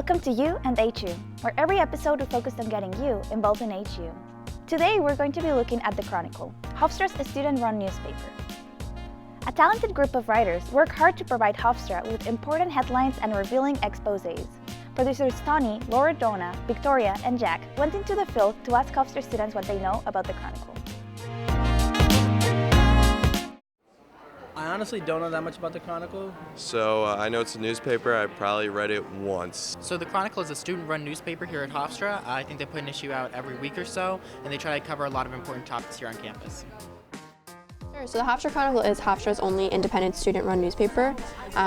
Welcome to You and HU, where every episode we focused on getting you involved in HU. Today we're going to be looking at the Chronicle, Hofstra's student-run newspaper. A talented group of writers work hard to provide Hofstra with important headlines and revealing exposés. Producers Tony, Loredana, Victoria, and Jack went into the field to ask Hofstra students what they know about the Chronicle. I honestly don't know that much about the Chronicle. So I know it's a newspaper. I probably read it once. So the Chronicle is a student-run newspaper here at Hofstra. I think they put an issue out every week or so, and they try to cover a lot of important topics here on campus. Sure. So the Hofstra Chronicle is Hofstra's only independent student-run newspaper.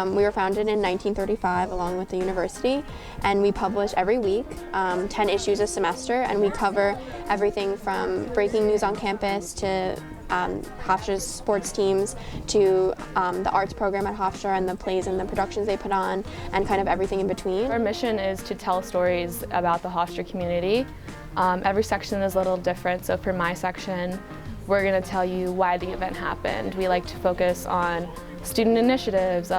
We were founded in 1935 along with the university, and we publish every week, 10 issues a semester, and we cover everything from breaking news on campus to Hofstra's sports teams to the arts program at Hofstra and the plays and the productions they put on, and kind of everything in between. Our mission is to tell stories about the Hofstra community. Every section is a little different, so for my section, we're going to tell you why the event happened. We like to focus on student initiatives,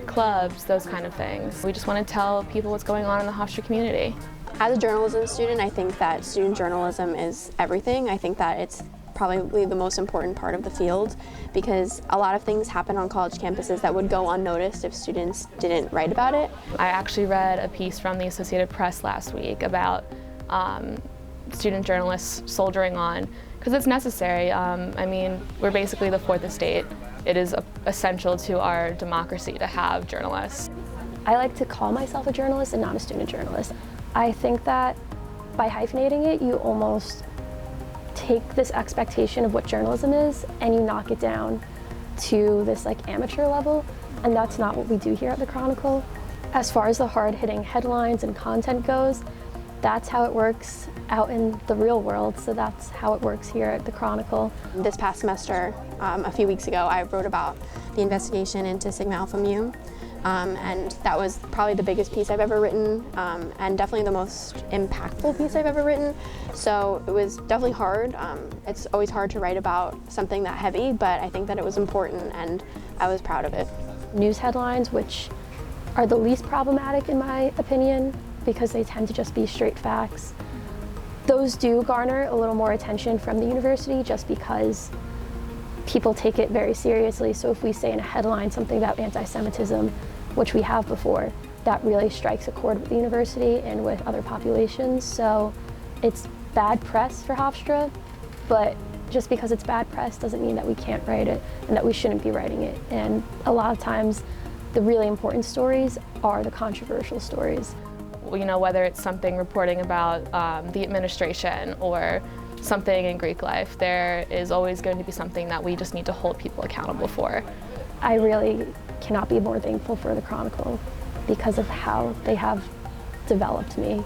clubs, those kind of things. We just want to tell people what's going on in the Hofstra community. As a journalism student, I think that student journalism is everything. I think that it's probably the most important part of the field, because a lot of things happen on college campuses that would go unnoticed if students didn't write about it. I actually read a piece from the Associated Press last week about student journalists soldiering on, because it's necessary. I mean, we're basically the fourth estate. It is essential to our democracy to have journalists. I like to call myself a journalist and not a student journalist. I think that by hyphenating it, you almost take this expectation of what journalism is and you knock it down to this like amateur level, and that's not what we do here at the Chronicle. As far as the hard-hitting headlines and content goes, that's how it works out in the real world, so that's how it works here at the Chronicle. This past semester, a few weeks ago, I wrote about the investigation into Sigma Alpha Mu, and that was probably the biggest piece I've ever written, and definitely the most impactful piece I've ever written. So it was definitely hard. It's always hard to write about something that heavy, but I think that it was important and I was proud of it. News headlines, which are the least problematic in my opinion, because they tend to just be straight facts. Those do garner a little more attention from the university just because people take it very seriously. So if we say in a headline something about anti-Semitism, which we have before, that really strikes a chord with the university and with other populations. So it's bad press for Hofstra, but just because it's bad press doesn't mean that we can't write it and that we shouldn't be writing it. And a lot of times the really important stories are the controversial stories. You know, whether it's something reporting about the administration or something in Greek life, there is always going to be something that we just need to hold people accountable for. I really cannot be more thankful for the Chronicle because of how they have developed me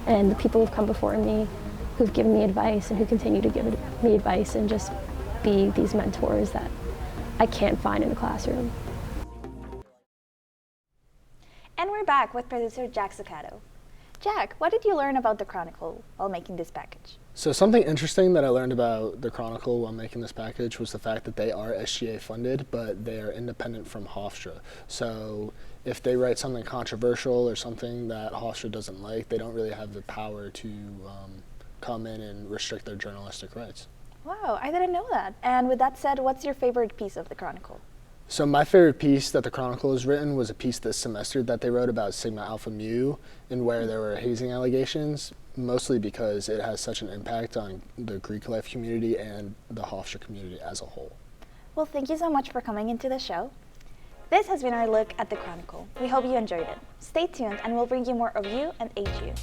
and the people who've come before me, who've given me advice and who continue to give me advice and just be these mentors that I can't find in the classroom. And we're back with producer Jack Sucato. Jack, what did you learn about the Chronicle while making this package? So something interesting that I learned about the Chronicle while making this package was the fact that they are SGA funded, but they are independent from Hofstra. So if they write something controversial or something that Hofstra doesn't like, they don't really have the power to come in and restrict their journalistic rights. Wow, I didn't know that. And with that said, what's your favorite piece of the Chronicle? So my favorite piece that the Chronicle has written was a piece this semester that they wrote about Sigma Alpha Mu and where there were hazing allegations, mostly because it has such an impact on the Greek life community and the Hofstra community as a whole. Well, thank you so much for coming into the show. This has been our look at the Chronicle. We hope you enjoyed it. Stay tuned and we'll bring you more of You and HU.